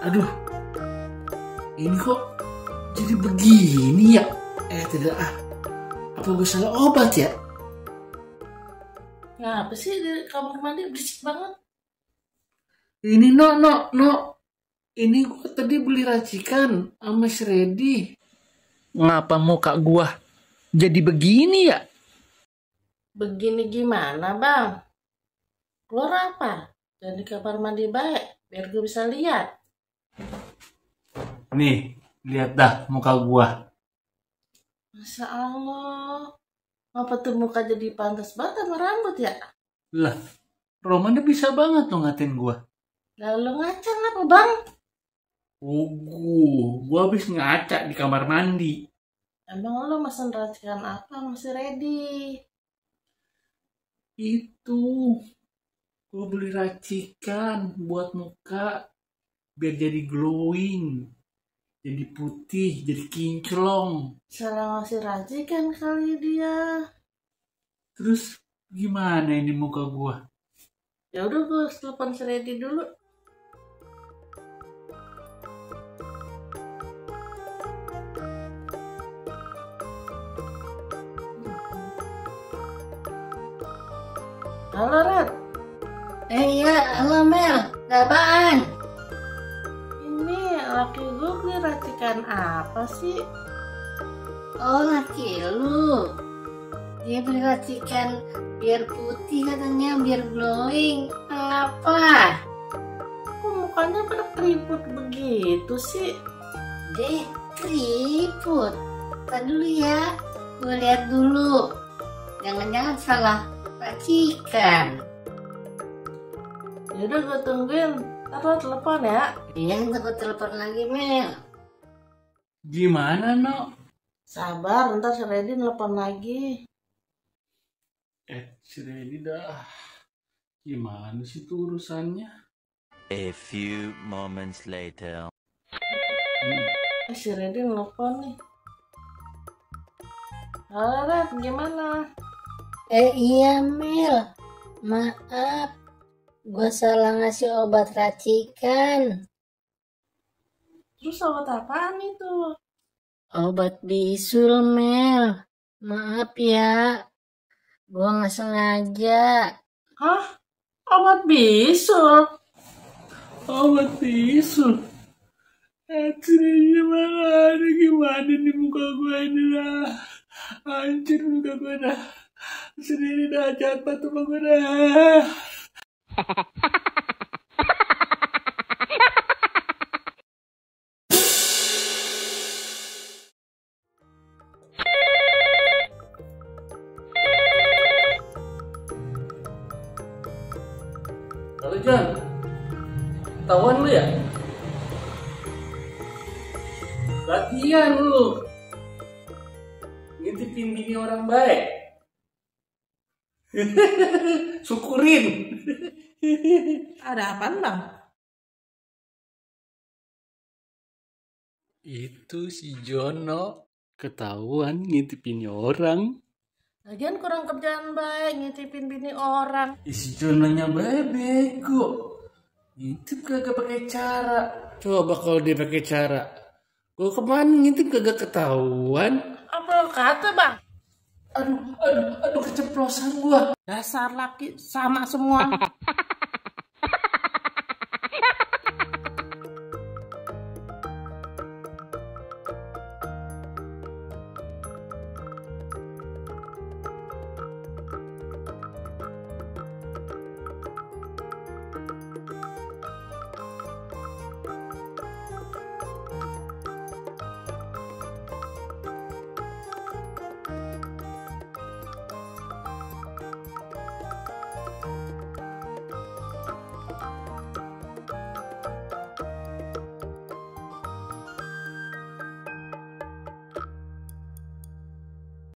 Aduh, ini kok jadi begini ya? Tidak apa gue salah obat ya? Ngapa sih di kamar mandi berisik banget? Ini no. Ini gue tadi beli racikan sama si Reddy. Ngapa muka gua jadi begini ya? Begini gimana bang? Keluar apa? Dan di kamar mandi baik, biar gue bisa lihat. Nih, lihat dah muka gua. Masya Allah. Apa tuh muka jadi pantas banget sama rambut ya? Lah, Roman bisa banget tuh ngatain gua. Lalu ngaca apa bang? Gua habis ngaca di kamar mandi. Emang lo mesen racikan apa masih ready? Itu, gua beli racikan buat muka biar jadi glowing, jadi putih, jadi kinclong. Salah ngasih racikan kali dia. Terus gimana ini muka gua? Ya udah gue telepon si Reddy dulu. Halo Red. Iya, halo Mel, ada apaan? Ini laki gue beli racikan apa sih? Oh, laki lu. Dia beli racikan biar putih katanya, biar glowing. Apa? Kok mukanya pada keriput begitu sih? Deh, keriput. Tadi dulu ya, gue lihat dulu. Jangan-jangan salah racikan. Yaudah gue tungguin. Ntar lo telepon ya. Iya, ntar gue telepon lagi Mel. Gimana, no? Sabar, ntar si Reddy telepon lagi. Si Reddy dah. Gimana sih tuh urusannya? A few moments later. Si Reddy telepon nih. Halo Red, gimana? Iya Mel, maaf. Gue salah ngasih obat racikan. Terus obat apaan itu? Obat bisul Mel. Maaf ya, gue nggak sengaja. Hah? Obat bisul? Obat bisul. Gimana nih muka gue ini dah. Anjir muka gue dah. Sendiri dah jahat banget muka gue dah. Halo John, tawan lu ya? Latihan lu, ngintipin bini orang baik. Syukurin. Ada apaan bang? Itu si Jono ketahuan ngintipin orang. Lagian kurang kerjaan baik ngintipin bini orang. Si Jononya baik bego. Ngintip kagak pakai cara. Coba kalau dia pakai cara. Gua kemana ngintip kagak ketahuan. Apa lo kata bang? Aduh keceplosan gua. Dasar laki sama semua.